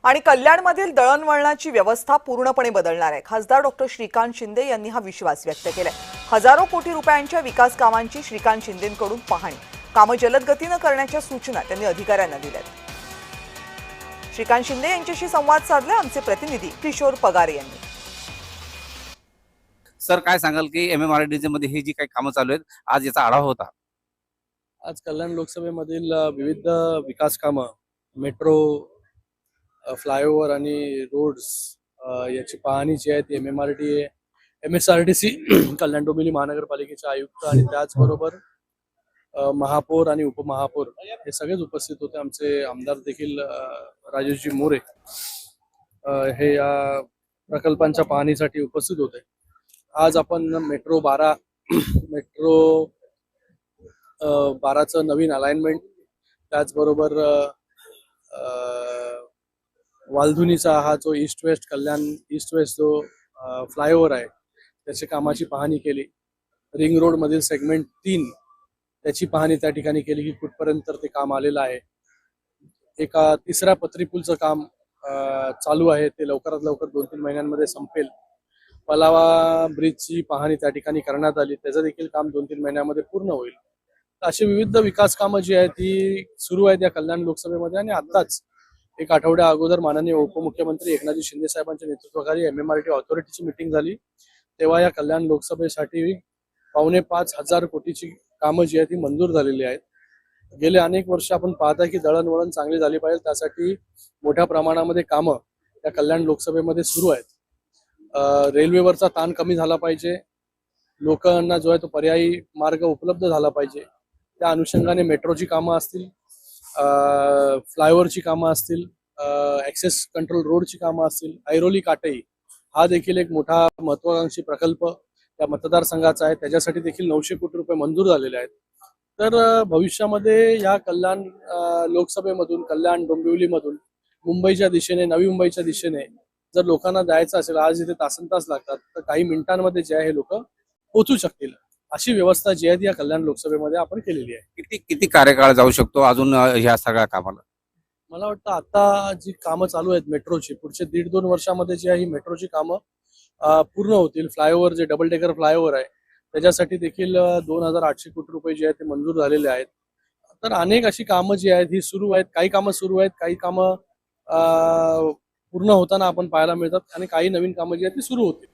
आणि कल्याणमधील दळणवळणाची व्यवस्था पूर्णपणे बदलणार आहे. खासदार डॉक्टर श्रीकांत शिंदे यांनी हा विश्वास व्यक्त केलाय. हजारो कोटी रुपयांच्या विकास कामांची श्रीकांत शिंदेंकडून पाहणी, कामं जलद गतीनं करण्याच्या सूचना त्यांनी अधिकाऱ्यांना दिल्यात. श्रीकांत शिंदे यांच्याशी संवाद साधला आमचे प्रतिनिधी किशोर पगारे यांनी. सर, काय सांगाल की MMRDC मध्ये ही जी काही कामं चालू आहेत, आज याचा आढावा होता. आज कल्याण लोकसभेमधील विविध विकास कामं, मेट्रो, फ्लायओव्हर आणि रोड्स याची पाहणी जी आहे ती MSRDC कल्याण डोंबिवली महानगरपालिकेचे आयुक्त आणि त्याचबरोबर महापौर आणि उपमहापौर हे सगळेच उपस्थित होते. आमचे आमदार देखील राजेशजी मोरे हे या प्रकल्पांच्या पाहणीसाठी उपस्थित होते. आज आपण मेट्रो 12चं नवीन अलाइनमेंट, त्याचबरोबर वालधुनीचा हा जो ईस्ट वेस्ट जो फ्लायओव्हर आहे त्याच्या कामाची पाहणी केली. रिंग रोड मधील सेगमेंट 3 त्याची पाहणी त्या ठिकाणी केली की कुठपर्यंत ते काम आलेलं आहे. एका तिसऱ्या पत्री पूलचं काम चालू आहे, ते लवकरात लवकर 2-3 महिन्यांमध्ये संपेल. पलावा ब्रिजची पाहणी त्या ठिकाणी करण्यात आली, त्याचं देखील काम 2-3 महिन्यामध्ये पूर्ण होईल. अशी विविध विकास कामं जी आहेत ती सुरू आहेत या कल्याण लोकसभेमध्ये. आणि आत्ताच एक आठवड्या अगोदर माननीय उपमुख्यमंत्री एकनाथजी शिंदे साहेबांच्या नेतृत्वाखाली MMRD ऑथॉरिटीची मीटिंग झाली, तेव्हा या कल्याण लोकसभेसाठी 4,500 कोटीची कामं जी आहेत ती मंजूर झालेली आहेत. गेले अनेक वर्ष आपण पाहता की दळणवळण चांगली झाली पाहिजे, त्यासाठी मोठ्या प्रमाणामध्ये कामं या कल्याण लोकसभेमध्ये सुरू आहेत. रेल्वेवरचा ताण कमी झाला पाहिजे, लोकांना जो आहे तो पर्यायी मार्ग उपलब्ध झाला पाहिजे. त्या अनुषंगाने मेट्रोची कामं असतील, फ्लायओव्हरची कामं असतील, ऍक्सेस कंट्रोल रोडची कामं असतील, ऐरोली काटई हा देखील एक मोठा महत्वाकांक्षी प्रकल्प या मतदारसंघाचा आहे, त्याच्यासाठी देखील 900 कोटी रुपये मंजूर झालेले आहेत. तर भविष्यामध्ये या कल्याण लोकसभेमधून, कल्याण डोंबिवलीमधून मुंबईच्या दिशेने, नवी मुंबईच्या दिशेने जर लोकांना जायचं असेल, आज इथे तासनतास लागतात, तर काही मिनिटांमध्ये जे आहे लोक पोहोचू शकतील, अशी व्यवस्था जी आहे ती या कल्याण लोकसभेमध्ये आपण केलेली आहे. किती कार्यकाळ जाऊ शकतो अजून ह्या सगळ्या कामाला? मला वाटतं आता जी कामं चालू आहेत मेट्रोची, पुढचे 1.5-2 वर्षामध्ये जी आहे ही मेट्रोची कामं पूर्ण होतील. फ्लायओव्हर, जे डबल डेकर फ्लायओव्हर आहे त्याच्यासाठी देखील 2,800 कोटी रुपये जे आहेत ते मंजूर झालेले आहेत. तर अनेक अशी कामं जी आहेत ही सुरू आहेत. काही कामं सुरू आहेत, काही कामं पूर्ण होताना आपण पाहायला मिळतात आणि काही नवीन कामं जी आहेत ती सुरू होतील.